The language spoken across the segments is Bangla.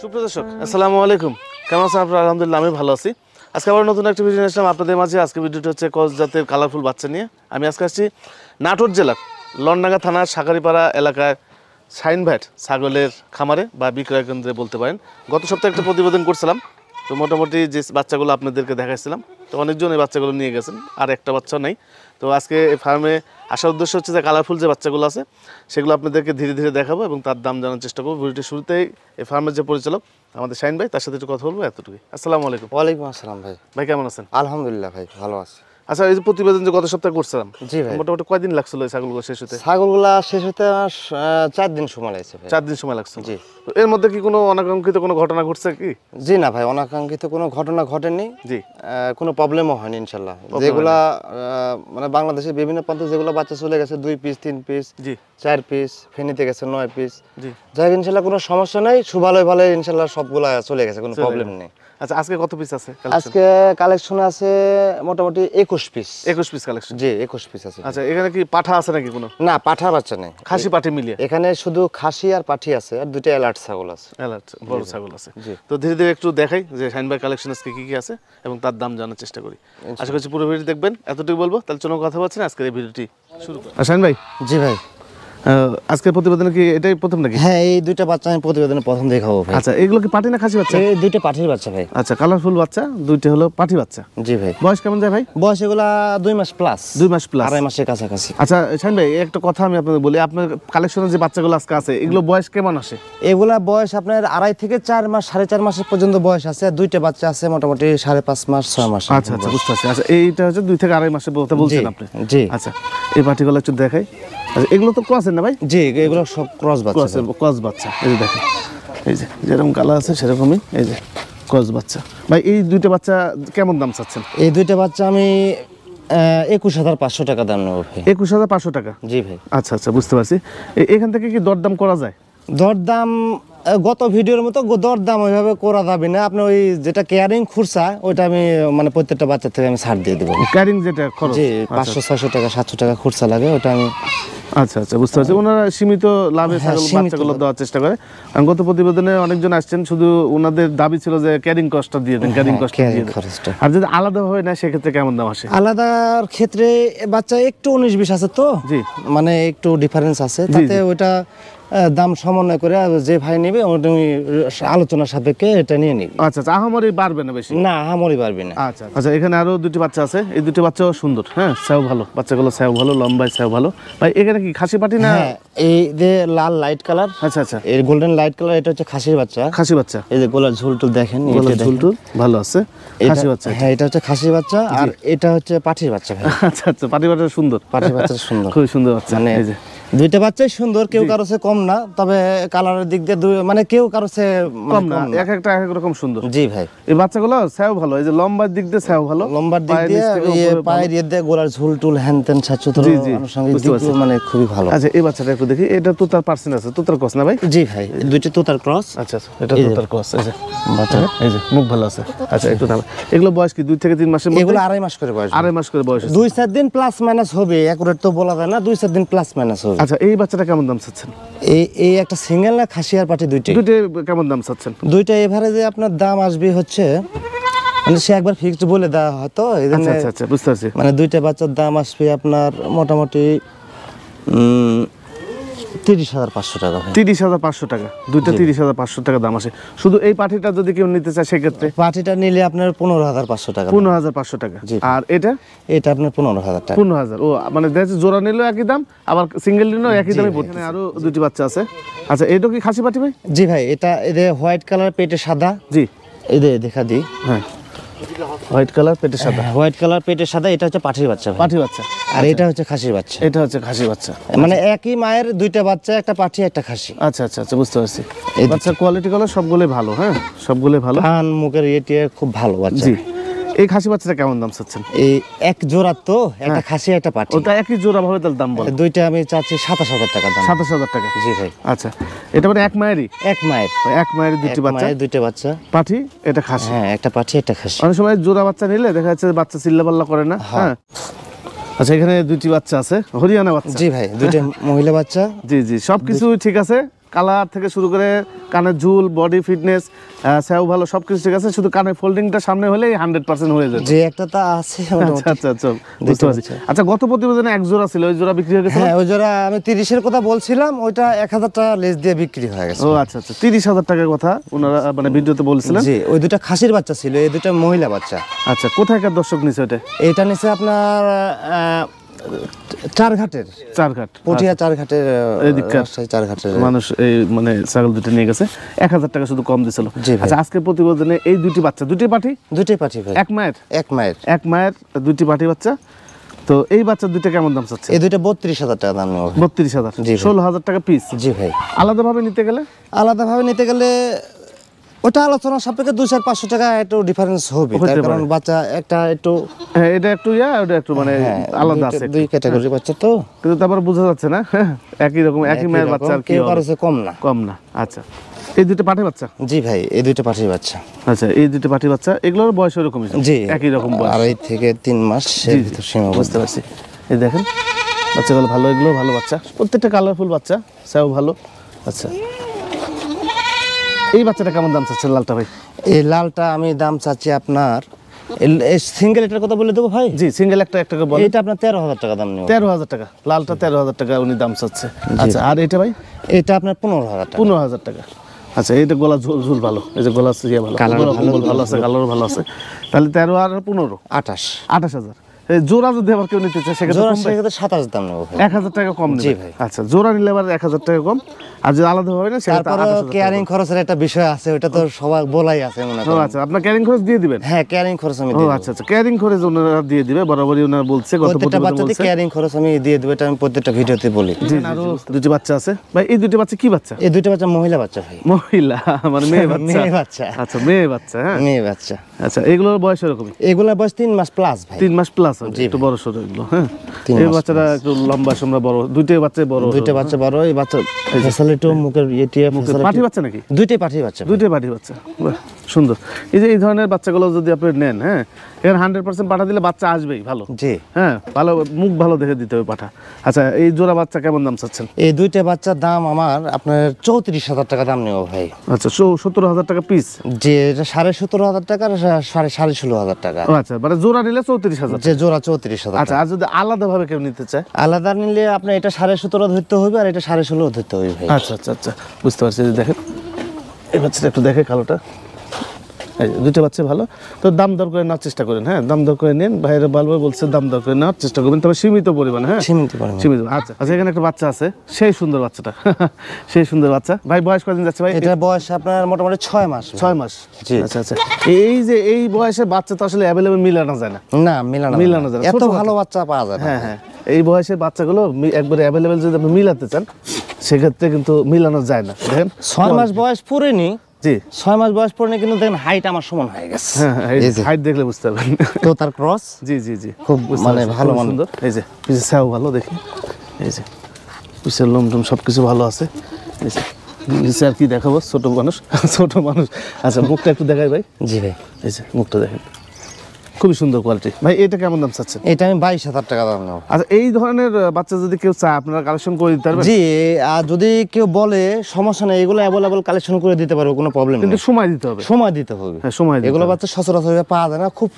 সুপ্রিয় দর্শক আসসালামু আলাইকুম, কেমন আছেন আপনারা? আলহামদুলিল্লাহ আমি ভালো আছি। আজকে আবার নতুন একটা ভিডিও নিয়ে আসলাম আপনাদের মাঝে। আজকে ভিডিওটি হচ্ছে ক্রস জাতের কালারফুল বাচ্চা নিয়ে। আমি আজকে আসছি নাটোর জেলার লন্ডাঙ্গা থানার সাকারিপাড়া এলাকায় শাইন ভ্যাট ছাগলের খামারে বা বিক্রয় কেন্দ্রে বলতে পারেন। গত সপ্তাহে একটা প্রতিবেদন করছিলাম, তো মোটামুটি যে বাচ্চাগুলো আপনাদেরকে দেখাচ্ছিলাম, তো অনেকজন এই বাচ্চাগুলো নিয়ে গেছেন, আর একটা বাচ্চা নেই। তো আজকে এই ফার্মে আসার উদ্দেশ্য হচ্ছে যে কালারফুল যে বাচ্চাগুলো আছে সেগুলো আপনাদেরকে ধীরে ধীরে দেখাবো এবং তার দাম জানার চেষ্টা করবো। ভিডিওটির শুরুতেই এই ফার্মের যে পরিচালক আমাদের শাইন ভাই, তার সাথে একটু কথা বলবো, এতটুকুই। আসসালামু আলাইকুম। ওয়ালাইকুম আসসালাম ভাই। ভাই কেমন আছেন? আলহামদুলিল্লাহ ভাই, ভালো আছি। আচ্ছা, এই যে প্রতিবেদন যে গত সপ্তাহে করছিলাম, জি ভাই, মোটামুটি কয়দিন লাগছিল এই ছাগলগুলো শেষ হতে? ছাগলগুলা শেষ হতে 4 দিন সময় লাগছে ভাই। 4 দিন সময় লাগছে। জি। তো এর মধ্যে কি কোনো অনাকাঙ্ক্ষিত কোনো ঘটনা ঘটছে কি? জি না ভাই, অনাকাঙ্ক্ষিত কোনো ঘটনা ঘটেনি। জি। কোনো প্রবলেমও হয়নি ইনশাল্লাহ। যেগুলা মানে বাংলাদেশের বিভিন্ন প্রান্তে যেগুলো বাচ্চা চলে গেছে 2 পিস 3 পিস, জি, 4 পিস, ফেনীতে গেছে 9 পিস, জি, যাই ইনশাল্লাহ কোনো সমস্যা নাই। ভালোই ইনশাল্লাহ সবগুলা চলে গেছে, কোনো প্রবলেম নেই। আচ্ছা, আজকে কত পিস আছে? আজকে কালেকশন আছে মোটামুটি 21 পিস। 21 piece collection. জি, 21 পিস আছে। আচ্ছা, এখানে কি পাঠা আছে নাকি কোনো? না, পাঠার বাচ্চা নেই, খাসি পাঠি মিলিয়ে এখানে শুধু খাসি আর পাঠি আছে, আর 2টা অ্যালার্ট ছাগল আছে। অ্যালার্ট বড় ছাগল আছে। জি। তো ধীরে ধীরে একটু দেখাই যে শাইন ভাই কালেকশন আজকে কি কি আছে এবং তার দাম জানার চেষ্টা করি। আশা করছি পুরো ভিডিও দেখবেন, এতটুকু বলবো। তাহলে চলুন কথা বলছেন, আজকের এই ভিডিওটি শুরু করি। শাইন ভাই, জি ভাই, আজকের প্রতিবেদনে কি এটাই প্রথম নাকি? হ্যাঁ, এই 2টা বাচ্চা আমি প্রতিবেদনে প্রথম দেখাবো ভাই। আচ্ছা, এগুলো কি পাঠি না খাসি বাচ্চা? এই 2টা পাঠির বাচ্চা ভাই। আচ্ছা, কালারফুল বাচ্চা, 2টা হলো পাঠি বাচ্চা। জি ভাই। বয়স কেমন যায় ভাই? বয়স এগুলা 2 মাস প্লাস। 2 মাস প্লাস, 2.5 মাসের কাছাকাছি। আচ্ছা শাইন ভাই, একটা কথা আমি আপনাদের বলি, আপনার কালেকশনের যে বাচ্চাগুলো আজকে আছে এগুলো বয়স কেমন আসে? এগুলা বয়স আপনার 2.5 থেকে 4 মাস, 4.5 মাসের পর্যন্ত বয়স আছে। আর 2টা বাচ্চা আছে মোটামুটি 5.5 মাস 6 মাস। আচ্ছা আচ্ছা, বুঝতে পারছি। আচ্ছা, এইটা হচ্ছে 2 থেকে 2.5 মাসের কথা বলছেন আপনি? জি। আচ্ছা, এই পাটিগুলো একটু দেখাই। আচ্ছা, এগুলো তো ক্রসের না ভাই? জি, এগুলো সব ক্রস বাচ্চা। ক্রস বাচ্চা, এই যে দেখেন, এই যে যেরকম কালার আছে সেরকমই, এই যে ক্রস বাচ্চা। ভাই এই 2টা বাচ্চা কেমন দাম চাচ্ছেন? এই 2টা বাচ্চা আমি 21,500 টাকা দাম নেব ভাই। 21,500 টাকা? জি ভাই। আচ্ছা আচ্ছা, বুঝতে পারছি। এখান থেকে কি দরদাম করা যায়? দরদাম গত ভিডিওর মতো দরদাম ওইভাবে করা যাবে না। আপনি ওই যেটা কেয়ারিং খুরসা, ওইটা আমি মানে প্রত্যেকটা বাচ্চা থেকে আমি ছাড় দিয়ে দেবো। ক্যারিং যেটা খরচ? জি, 500-600 টাকা 700 টাকা খুরসা লাগে, ওটা আমি। আচ্ছা আচ্ছা, বুঝতে পারছি। ওনারা সীমিত লাভে বাচ্চাগুলো দেওয়ার চেষ্টা করে। গত প্রতিবেদনে অনেকজন আসছেন, শুধু ওনাদের দাবি ছিল যে ক্যারিং কস্টটা দিয়ে দেন, ক্যারিং কস্ট দিয়ে দেন। আর যদি আলাদা হয় না সেক্ষেত্রে কেমন দাম আসে? আলাদার ক্ষেত্রে বাচ্চা একটু 19-20 আছে, তো জি, মানে একটু ডিফারেন্স আছে, তাতে ওইটা দাম সমন্বয় করে যে ভাই নেবে তুমি আলোচনার সাপেক্ষে এটা নিয়ে নিবি। আচ্ছা আচ্ছা, আহামরি বাড়বে না বেশি? না, আহামরি পারবি না। আচ্ছা আচ্ছা, এখানে আরো 2টি বাচ্চা আছে। এই 2টি বাচ্চাও সুন্দর, হ্যাঁ, স্যাও ভালো, বাচ্চাগুলো স্যাও ভালো, লম্বায় স্যাও ভালো। ভাই এখানে কি খাসি পাটি না? হ্যাঁ, এই যে লাল লাইট কালার, আচ্ছা আচ্ছা, এই গোল্ডেন লাইট কালার, এটা হচ্ছে খাসির বাচ্চা। খাসি বাচ্চা, এই যে গোলার ঝুলটুল দেখেন, ঝুলটুল ভালো আছে, খাসি বাচ্চা। হ্যাঁ, এটা হচ্ছে খাসির বাচ্চা, আর এটা হচ্ছে পাঠির বাচ্চা ভাই। আচ্ছা আচ্ছা, পাটি বাচ্চা সুন্দর, পাঠির বাচ্চা সুন্দর, খুব সুন্দর বাচ্চা। মানে এই যে 2টা বাচ্চাই সুন্দর, কেউ কারো চেয়ে কম না, তবে কালারের দিক দিয়ে মানে কেউ কারো চেয়ে কম না, এক একটা এক এক রকম সুন্দর। জি ভাই। এই বাচ্চাগুলো স্যাও ভালো, এই যে লম্বার দিক দিয়ে স্যাও ভালো, লম্বার দিক দিয়ে পায়ের ইয়ে দিয়ে গোলার ঝুলটুল হ্যান-ত্যান ছাচ্চুতর আনুষঙ্গিক দিক মানে খুবই ভালো। আচ্ছা, এই বাচ্চাটা একটু দেখি। এটা তোতার পার্সেন্ট আছে, তোতার ক্রস না ভাই? জি ভাই, 2টা তোতার ক্রস। আচ্ছা আচ্ছা, এটা তোতার ক্রস। এই যে বাচ্চা, এই যে মুখ ভালো আছে। আচ্ছা, একটু দাম। এগুলো বয়স কি 2 থেকে 3 মাসের মধ্যে? এগুলো 2.5 মাস করে বয়স। 2.5 মাস করে বয়স। 2-4 দিন প্লাস মাইনাস হবে, একুরেট তো বলা যায় না, 2-4 দিন প্লাস মাইনাস হবে। আচ্ছা, এই বাচ্চাটা কেমন দাম চাচ্ছেন? এই একটা সিঙ্গেল না খাসি আর পাটি 2টা কেমন দাম চাচ্ছেন? 2টা এভারেজে আপনার দাম আসবে হচ্ছে, মানে সে একবার ফিক্সড বলে দেওয়া হয়তো, এই জন্য। আচ্ছা আচ্ছা, বুঝতে পারছি। মানে 2টা বাচ্চার দাম আসবে আপনার মোটামুটি 30,500 টাকা। 30,500 টাকা, 2টা 30,500 টাকা দাম আসে। শুধু এই পাঠিটা যদি কেউ নিতে চায় সেক্ষেত্রে? পাটিটা নিলে আপনার 15,500 টাকা। 15,500 টাকা। আর এটা? এটা আপনার 15,000 টাকা। 15,000। ও মানে দেখছে জোড়া নিলেও একই দাম, আবার সিঙ্গেল নিলেও একই দামই পড়ছে। আরো 2টি বাচ্চা আছে। আচ্ছা, এটা কি খাসি পাটি ভাই? জি ভাই, এটা এদের হোয়াইট কালার, পেটে সাদা। জি, এদের দেখা দিই। হ্যাঁ, হোয়াইট কালার, পেটে সাদা। হোয়াইট কালার, পেটে সাদা, এটা হচ্ছে পাঠির বাচ্চা ভাই। পাঠি বাচ্চা। আর এটা হচ্ছে খাসির বাচ্চা। এটা হচ্ছে খাসি বাচ্চা, মানে একই মায়ের 2টা বাচ্চা, একটা পাঠি একটা খাসি। আচ্ছা আচ্ছা আচ্ছা, বুঝতে পারছি। এই বাচ্চার কোয়ালিটি গুলো সবগুলোই ভালো, হ্যাঁ, সবগুলোই ভালো। কান মুখের ইয়ে খুব ভালো বাচ্চা। জি। এই খাসি বাচ্চাটা কেমন দাম চাচ্ছেন? এই এক জোড়া তো, একটা খাসি একটা পাঠি, ওটা একই জোড়া ভাবে তাহলে দাম বল? 2টা আমি চাচ্ছি 27,000 টাকা দাম। 27,000 টাকা? জি ভাই। আচ্ছা, এটা মানে এক মায়েরই? এক মায়ের, এক মায়েরই 2টি বাচ্চা, 2টা বাচ্চা, পাঠি, এটা খাসি। হ্যাঁ, একটা পাঠি একটা খাসি। অনেক সময় জোড়া বাচ্চা নিলে দেখা যাচ্ছে বাচ্চা চিল্লাপাল্লা করে না। হ্যাঁ, আচ্ছা, এখানে 2টি বাচ্চা আছে, হরিয়ানা বাচ্চা। জি ভাই, 2টা মহিলা বাচ্চা। জি জি, সবকিছু ঠিক আছে, কালার থেকে শুরু করে কানের ঝুল, বডি ফিটনেস, স্যাও ভালো, সবকিছু ঠিক আছে, শুধু কানের ফোল্ডিংটা সামনে হলেই 100% হয়ে যাবে। যে একটা তা আছে আচ্ছা আচ্ছা আচ্ছা, বুঝতে পারছি। আচ্ছা, গত প্রতিবেদনে এক জোড়া ছিল, ওই জোড়া বিক্রি হয়ে গেছে? হ্যাঁ, ওই জোড়া আমি 30-এর কথা বলছিলাম, ওইটা 1000 টাকা লেস দিয়ে বিক্রি হয়ে গেছে। ও আচ্ছা আচ্ছা, 30,000 টাকার কথা ওনারা মানে ভিডিওতে বলছিলেন। জি, ওই দুটো খাসির বাচ্চা ছিল, এই দুটো মহিলা বাচ্চা। আচ্ছা, কোথায়কার দর্শক নিছে ওটা? এটা নিচে আপনার চারঘাটের, চারঘাট, পটিয়া চারঘাটের, এদিককার রাজশাহী চারঘাটের মানুষ এই মানে ছাগল দুটো নিয়ে গেছে, 1000 টাকা শুধু কম দিছিল। জি ভাই। আচ্ছা, আজকের প্রতিবেদনে এই দুটি বাচ্চা, দুটি পাঠি, দুটোই পাঠি ভাই, এক মায়ের, এক মায়ের দুটি পাঠি বাচ্চা। তো এই বাচ্চা দুইটা কেমন দাম চাচ্ছে? এই দুটো 32,000 টাকা দাম নেওয়া। 32,000, জি ভাই। 16,000 টাকা পিস। জি ভাই। আলাদাভাবে নিতে গেলে? আলাদাভাবে নিতে গেলে ওটা আলোচনা সাপেক্ষে 200-500 টাকা একটু ডিফারেন্স হবে, তার কারণ বাচ্চা একটা একটু, হ্যাঁ, এটা একটু ওটা একটু মানে আলাদা আছে, দুই ক্যাটাগরি বাচ্চা তো, কিন্তু তারপর বোঝা যাচ্ছে না একই রকম, একই মায়ের বাচ্চা, আর কি কেউ কারোছে কম না। কম না। আচ্ছা, এই দুটো পাঠি বাচ্চা? জি ভাই, এই দুইটা পাঠির বাচ্চা। আচ্ছা, এই দুটো পাঠি বাচ্চা, এগুলোর বয়স ওরকমই? জি, একই রকম বয়স, 2.5 থেকে 3 মাস এর ভিতর সীমাবদ্ধ। বুঝতে পারছি। এই দেখেন বাচ্চাগুলো ভালো, এগুলো ভালো বাচ্চা, প্রত্যেকটা কালারফুল বাচ্চা, সেও ভালো। আচ্ছা, এই বাচ্চাটা কেমন দাম চাচ্ছেন লালটা ভাই? এই লালটা আমি দাম চাচ্ছি আপনার, সিঙ্গেল এটার কথা বলে দেবো ভাই? জি, সিঙ্গেল একটা করে বলেন। এটা আপনার 13,000 টাকা দাম নেব। 13,000 টাকা লালটা, 13,000 টাকা উনি দাম চাচ্ছে। আচ্ছা, আর এটা ভাই? এটা আপনার 15,000 টাকা। 15,000 টাকা। আচ্ছা, এইটা গলা ঝুল ভালো, এই যে গলা ভালো, কালার ভালো আছে, কালারও ভালো আছে, তাহলে 13 আর 15, 28,000। এই জোড়া যদি আবার কেউ নিতে চায় সেক্ষেত্রে জোড়া সেক্ষেত্রে 27 দাম নেব ভাই। 1,000 টাকা কম জি নেবে? ভাই। আচ্ছা, জোড়া নিলে আবার 1,000 টাকা কম, আর যদি আলাদা হবে না সেক্ষেত্রে তারপরে 28,000 টাকা কেয়ারিং খরচের একটা বিষয় আছে, ওটা তো সবাই বলাই আছে মনে কম। ও করেন। আচ্ছা, আপনার ক্যারিং খরচ দিয়ে দিবেন? হ্যাঁ, কেয়ারিং খরচ আমি ও দিয়ে দেব। আচ্ছা আচ্ছা, ক্যারিং খরচ ওনারা দিয়ে দিবে, বরাবরই ওনারা বলছে, গত প্রত্যেকটা প্রতিবেদনে বাচ্চাতে বলছে। কেয়ারিং খরচ আমি দিয়ে দেব, এটা আমি প্রত্যেকটা ভিডিওতে বলি। জি, আরো দুটি বাচ্চা আছে ভাই। এই দুটি বাচ্চা কি বাচ্চা? এই দুইটা বাচ্চা মহিলা বাচ্চা ভাই। মহিলা মানে মেয়ে বাচ্চা? মেয়ে বাচ্চা। আচ্ছা, মেয়ে বাচ্চা, হ্যাঁ, মেয়ে বাচ্চা। আচ্ছা, এগুলোর বয়স এরকমই? এগুলার বয়স 3 মাস প্লাস ভাই। 3 মাস প্লাস হবে, একটু বড় সড়ো এগুলো, হ্যাঁ। 3 এই মাস বাচ্চাটা একটু লম্বা সমরা বড়, দুইটাই বাচ্চা বড়, দুইটা বাচ্চা বড়। এই বাচ্চা ফ্যাসিলিটি মুখের ইয়েটিয়া পাঠি বাচ্চা নাকি? দুইটাই পাঠি বাচ্চা ভাই। দুইটাই পাঠি বাচ্চা, বাহ, সুন্দর। এই যে এই ধরনের বাচ্চাগুলো যদি আপনি নেন, হ্যাঁ, এর 100% পাঠা দিলে বাচ্চা আসবেই ভালো। জি হ্যাঁ, ভালো মুখ ভালো দেখে দিতে হবে পাঠা। আচ্ছা, এই জোড়া বাচ্চা কেমন দাম চাচ্ছেন? এই দুইটা বাচ্চার দাম আমার আপনার 34,000 টাকা দাম নেব ভাই। আচ্ছা, 17,000 টাকা পিস? যে এটা 17,500 টাকা আর 16,500 টাকা। ও আচ্ছা, মানে জোড়া নিলে 34,000? যে জোড়া 34,000 আচ্ছা, আর যদি আলাদাভাবে কেউ নিতে চায়? আলাদা নিলে আপনার এটা 17.5 ধরতে হবে, আর এটা 16.5 ধরতে হবে ভাই। আচ্ছা আচ্ছা আচ্ছা, বুঝতে পারছি। এই যে দেখেন, এই বাচ্চাটা একটু দেখে কালোটা, এই যে দুটো বাচ্চা ভালো। তো দাম দর করে নেওয়ার চেষ্টা করেন, হ্যাঁ, দাম দর করে নিন, বাইরে ভালোভাবে বলছে, দাম দর করে নেওয়ার চেষ্টা করবেন, তবে সীমিত পরিমাণে, হ্যাঁ, সীমিত পরিমাণে। সীমিত। আচ্ছা আচ্ছা, এখানে একটা বাচ্চা আছে, সেই সুন্দর বাচ্চাটা সেই সুন্দর বাচ্চা ভাই। বয়স কদিন যাচ্ছে ভাই? এটা বয়স আপনার মোটামুটি 6 মাস ভাই। 6 মাস। জি। আচ্ছা আচ্ছা, এই যে এই বয়সে বাচ্চা তো আসলে অ্যাভেলেবল মিলানো যায় না। না, মিলানো যায় না। এত ছোট ভালো বাচ্চা পাওয়া যায় না। হ্যাঁ হ্যাঁ, এই বয়সের বাচ্চাগুলো একবারে অ্যাভেলেবল যদি আপনি মিলাতে চান সেক্ষেত্রে কিন্তু মিলানো যায় না। দেখেন 6 মাস বয়স পুরেনি। জি, 6 মাস বয়স পরে কিন্তু দেখেন হাইট আমার সমান হয়ে গেছে। হ্যাঁ, এই যে হাইট দেখলে বুঝতে পারবেন। তো তার ক্রস জি জি জি, খুব বুঝতে মানে পারছি, ভালো খুব মানে। সুন্দর। এই যে পিছে ছাও ভালো, দেখি এই যে পিছের লোমটুম সব কিছু ভালো আছে। এই যে নিচে আর কি দেখাবো, ছোট মানুষ ছোট মানুষ। আচ্ছা, মুখটা একটু দেখাই ভাই। জি ভাই, এই যে মুখটা দেখেন, খুবই সুন্দর কোয়ালিটি ভাই। এটা কেমন দাম চাচ্ছেন? এটা আমি 22,000 টাকা দাম নেব। আচ্ছা, এই ধরনের বাচ্চা যদি কেউ চায় আপনারা কালেকশন করে দিতে পারবেন? জি, আর যদি কেউ বলে সমস্যা নেই, এগুলো অ্যাভেলেবল কালেকশন করে দিতে পারবো, কোনো প্রবলেম কিন্তু নেই। সময় দিতে হবে। সময় দিতে হবে। হ্যাঁ, সময় দিতে এগুলো হবে। বাচ্চা সচরাচর পাওয়া যায় না, খুব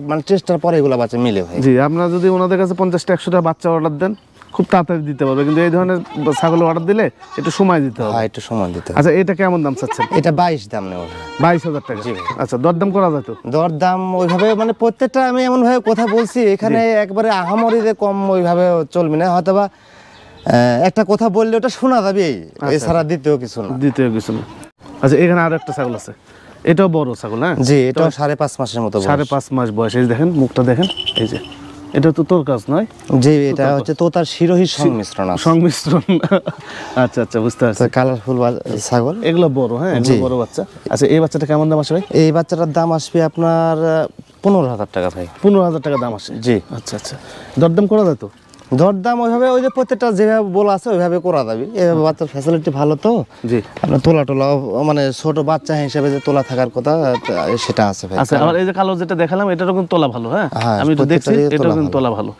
মানে চেষ্টার পরে এগুলো বাচ্চা মিলে ভাই। জি, আপনারা যদি ওনাদের কাছে 50টা 100টা বাচ্চা অর্ডার দেন খুব তাড়াতাড়ি দিতে পারবে, কিন্তু এই ধরনের ছাগল অর্ডার দিলে একটু সময় দিতে হবে। হ্যাঁ, একটু সময় দিতে হবে। আচ্ছা, এটা কেমন দাম চাচ্ছেন? এটা 22 দাম নেব। 22,000 টাকা? আচ্ছা, দরদাম করা যায় তো? দরদাম ওইভাবে মানে প্রত্যেকটা আমি এমন ভাবে কথা বলছি, এখানে একবারে আহামরিতে কম ওইভাবে চলবে না, হয়তো বা একটা কথা বললে ওটা শোনা যাবে, এছাড়া দ্বিতীয় কিছু না। দ্বিতীয় কিছু না। আচ্ছা, এখানে আর একটা ছাগল আছে, এটাও বড় ছাগল, হ্যাঁ? জি, এটাও 5.5 মাসের মতো বয়স। 5.5 মাস বয়স। এই দেখেন মুখটা দেখেন, এই যে এটা তো তোর কাজ নয়? জি, এটা হচ্ছে তোতার শিরোহী সংমিশ্রণ আছে। সংমিশ্রণ। আচ্ছা আচ্ছা, বুঝতে পারছি। কালারফুল ছাগল, এগুলো বড়, হ্যাঁ, এগুলো বড় বাচ্চা। আচ্ছা, এই বাচ্চাটা কেমন দাম আসে ভাই? এই বাচ্চাটার দাম আসবে আপনার 15,000 টাকা ভাই। 15,000 টাকা দাম আসে? জি। আচ্ছা আচ্ছা, দরদাম করা যায় তো? দরদাম ওইভাবে ওই যে প্রত্যেকটা যেভাবে বলা আছে ওইভাবে করা যাবে। এইভাবে বাচ্চার ফ্যাসিলিটি ভালো তো। জি। আপনার তোলা টোলা মানে ছোট বাচ্চা হিসেবে যে তোলা থাকার কথা সেটা আছে ভাই। আচ্ছা, আবার এই যে কালো যেটা দেখালাম এটারও কিন্তু তোলা ভালো, হ্যাঁ, হ্যাঁ, আমি একটু দেখছি, প্রত্যেকটারই এটাও তোলা কিন্তু তোলা ভালো।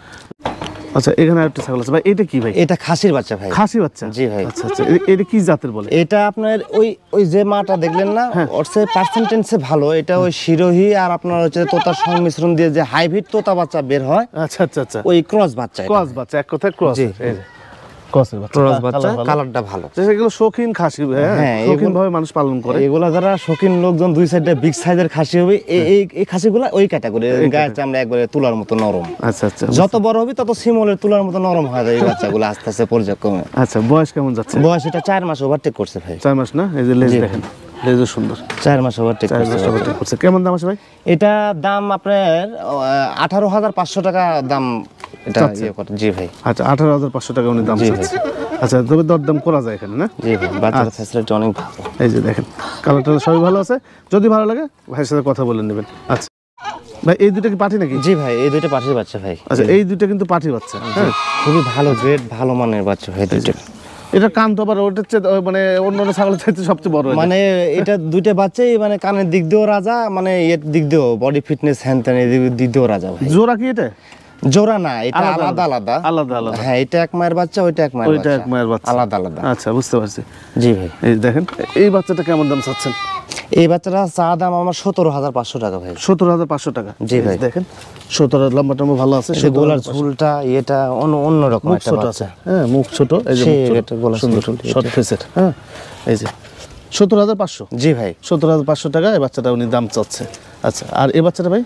আচ্ছা, এখানে একটা ছাগল আছে ভাই, এটা কি ভাই? এটা খাসির বাচ্চা ভাই। খাসি বাচ্চা? জি ভাই। আচ্ছা আচ্ছা, এটা কি জাতের বলে? এটা আপনার ওই ওই যে মাটা দেখলেন না, ওর সে পার্সেন্টেন্সে ভালো। এটা ওই শিরোহী আর আপনার হচ্ছে তোতার সংমিশ্রণ দিয়ে যে হাইব্রিড তোতা বাচ্চা বের হয়, আচ্ছা আচ্ছা আচ্ছা, ওই ক্রস বাচ্চা। ক্রস বাচ্চা, এক কথায় ক্রস। জি। এই যে ক্রসের বাচ্চা, ক্রস বাচ্চা, কালার ভালো। কালারটা ভালো। এগুলো শৌখিন খাসি, হ্যাঁ, শৌখিন ভাবে মানুষ পালন করে। এগুলা যারা শৌখিন লোকজন, দুই সাইডে বিগ সাইজের খাসি হবে, এই খাসিগুলা ওই ক্যাটাগরি। গায়ের চামড়া একবারে তুলার মতো নরম। আচ্ছা আচ্ছা, যত বড় হবে তত শিমলের তুলার মতো নরম হয়ে যায় এই বাচ্চাগুলো আস্তে আস্তে পর্যায়ক্রমে। আচ্ছা, বয়স কেমন যাচ্ছে? বয়স এটা 4 মাস ওভারটেক করছে ভাই। 4 মাস না? এই যে লেজ দেখেন, লেজও সুন্দর। 4 মাস ওভারটেক 4 মাস overtake করছে। কেমন দাম আছে ভাই? এটা দাম আপনার 18,500 টাকা দাম। এটা ইয়ে করে। জি ভাই। আচ্ছা, 18,500 টাকা উনি দাম জি চাচ্ছে। আচ্ছা, তবে দরদাম করা যায় এখানে না? জি ভাই, বাচ্চার ফ্যাসিলিটি অনেক ভালো। এই যে দেখেন, কালারটা সবই ভালো আছে। যদি ভালো লাগে ভাইয়ের সাথে কথা বলে নেবেন। আচ্ছা ভাই, এই দুটো কি পাঠি নাকি? জি ভাই, এই দুইটা পাঠির বাচ্চা ভাই। আচ্ছা, এই দুটো কিন্তু পাঠি বাচ্চা। হ্যাঁ, খুবই ভালো গ্রেড, ভালো মানের বাচ্চা ভাই দুইটা। এটা কান তো আবার ওটার চেয়ে মানে অন্যান্য ছাগলের চাইতে সবচেয়ে বড়। মানে এটা দুইটা বাচ্চাই মানে কানের দিক দিয়েও রাজা, মানে এর দিক দিয়েও বডি ফিটনেস হ্যান ত্যান এই দিক দিয়েও রাজা ভাই। জোড়া কি এটা? জোড়া না, এটা আলাদা আলাদা আলাদা। আলাদা আলাদা। হ্যাঁ, এটা এক মায়ের বাচ্চা, ওইটা এক মায়ের ওইটা বাচ্চা। এক মায়ের বাচ্চা, আলাদা আলাদা। আচ্ছা, বুঝতে পারছি। জি ভাই। এই দেখেন, এই বাচ্চাটা কেমন দাম চাচ্ছেন? এই বাচ্চাটা চা দাম আমার 17,500 টাকা ভাই। 17,500 টাকা। জি ভাই। দেখেন 17 লম্বাটা ভালো আছে। সে গোলার ঝুলটা এটা অন্য রকম মুখ একটা ছোট বাচ্চা। আছে, হ্যাঁ, মুখ ছোট। এই যে সে মুখ ছোট, এটা গোলার সুন্দর ঝুল, শর্ট ফেসের। হ্যাঁ, এই যে 17,500। জি ভাই। 17,500 টাকা এই বাচ্চাটা উনি দাম চাচ্ছে। আচ্ছা, আর এই বাচ্চাটা ভাই?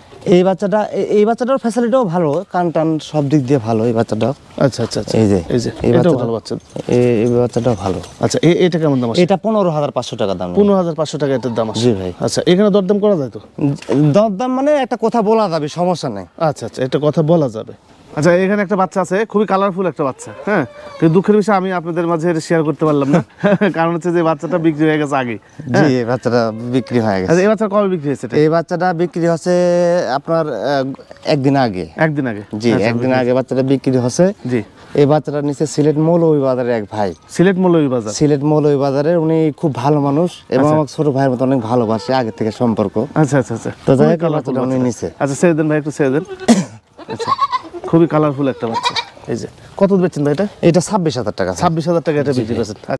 এই বাচ্চাটার ফ্যাসিলিটিও ভালো, কান টান সব দিক দিয়ে ভালো এই বাচ্চাটাও। আচ্ছা আচ্ছা আচ্ছা, এই যে এই এটাও ভালো বাচ্চা। এই বাচ্চাটাও ভালো। আচ্ছা, এটা কেমন দাম আছে? এটা 15,500 টাকা দাম। 15,500 টাকা এটার দাম আছে। জি ভাই। আচ্ছা, এখানে দরদাম করা যায় তো? দরদাম মানে একটা কথা বলা যাবে, সমস্যা নাই। আচ্ছা আচ্ছা, এটা কথা বলা যাবে। আচ্ছা, এখানে একটা বাচ্চা আছে, খুবই কালারফুল একটা বাচ্চা। হ্যাঁ, কিন্তু দুঃখের বিষয় আমি আপনাদের মাঝে শেয়ার করতে পারলাম না, কারণ হচ্ছে যে বাচ্চাটা বিক্রি হয়ে গেছে আগে। জি, এই বাচ্চাটা বিক্রি হয়ে গেছে। আচ্ছা, এই বাচ্চা কবে বিক্রি হয়েছে? এই বাচ্চাটা বিক্রি হচ্ছে আপনার একদিন আগে। একদিন আগে? জি, একদিন আগে বাচ্চাটা বিক্রি হচ্ছে। জি। এই বাচ্চাটা নিচে সিলেট মৌলভীবাজারের এক ভাই। সিলেট মৌলভীবাজার? সিলেট মৌলভীবাজারের, উনি খুব ভালো মানুষ এবং আমার ছোট ভাইয়ের মতো অনেক ভালোবাসে আগে থেকে সম্পর্ক। আচ্ছা আচ্ছা আচ্ছা, তো যাই হোক, বাচ্চাটা উনি নিচে। আচ্ছা, ছেড়ে দেন ভাই, একটু ছেড়ে দেন। আচ্ছা, খুবই কালারফুল একটা বাচ্চা। এই যে কত বেচছেন ভাই এটা? এটা 26,000 টাকা। 26,000 টাকা এটা বিক্রি করছেন।